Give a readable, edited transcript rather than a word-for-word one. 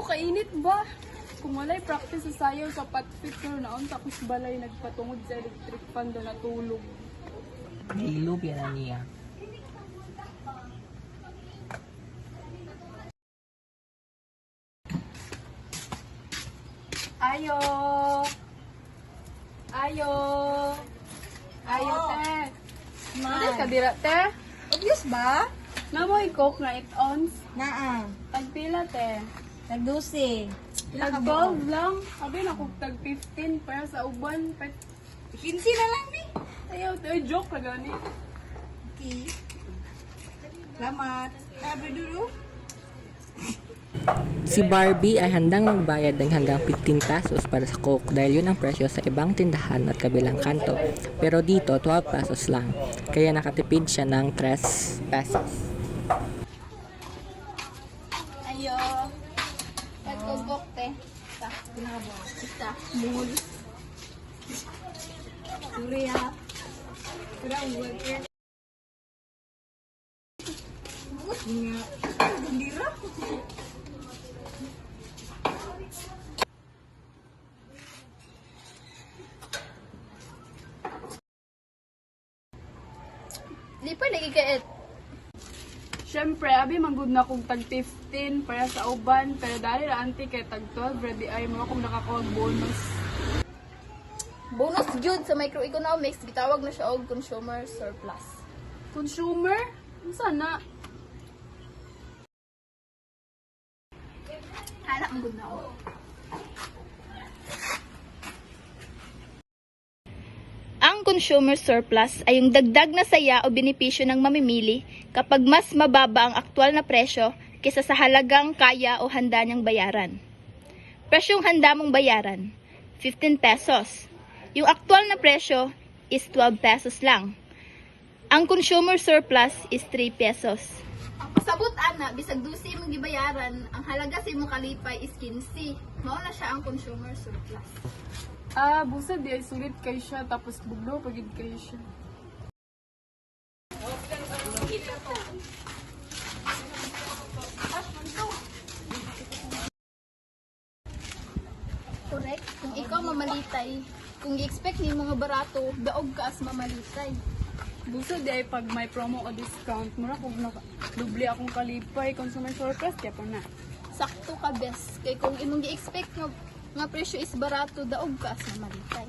kainit ba? Kung walay practice sa sayaw sa patfit pero naon tapos balay nagpatungod sa electric fan do natulog. Nilog yan na niya. Ayo! Ayo! Ayo, te! Ano ka dira, te? Obvious ba? Namoy coke na 8 ounce. Naa. Tagpila, te. Nagdusi. Tag 12 lang. Sabi na kung tag 15 para sa uban. 15 na lang ni. Ayaw, te. Joke ka gani. Okay. Salamat. Sabi dulu. Si Barbie ay handang magbayad ng hanggang 15 pesos para sa Coke dahil yun ang presyo sa ibang tindahan at kabilang kanto. Pero dito, 12 pesos lang. Kaya nakatipid siya ng 3 pesos. Ayo. Tagkugok, te. Isa. Isa. Mul. Surya. Kurang buat ya. Nga. Gembira. Di pa lagi kaet. Siyempre, abi manggod na kong tag 15 para sa uban. Pero dahil auntie kay tag 12, ready ay mo akong nakakawag bonus. Bonus jud sa microeconomics, gitawag na siya og consumer surplus. Consumer? Sana. Anak mo na ako. Ang consumer surplus ay yung dagdag na saya o benepisyo ng mamimili kapag mas mababa ang aktwal na presyo kaysa sa halagang kaya o handa niyang bayaran. Presyong handa mong bayaran, 15 pesos. Yung aktwal na presyo is 12 pesos lang. Ang consumer surplus is 3 pesos. Ang pasabot ana, bisag dusi mong gibayaran, ang halaga sa imong kalipay is 15. Mao na siya ang consumer surplus. Busa di ay sulit kay siya, tapos buglo pagid kay siya. Correct. Kung ikaw mamalitay, kung i-expect ni mga barato, daog ka as mamalitay. Busa di ay pag may promo o discount, mura kung dubli akong kalipay, consumer surplus, kaya pa na. Sakto ka best. Kay kung imong gi-expect nga presyo is barato, daog ka as mamalitay.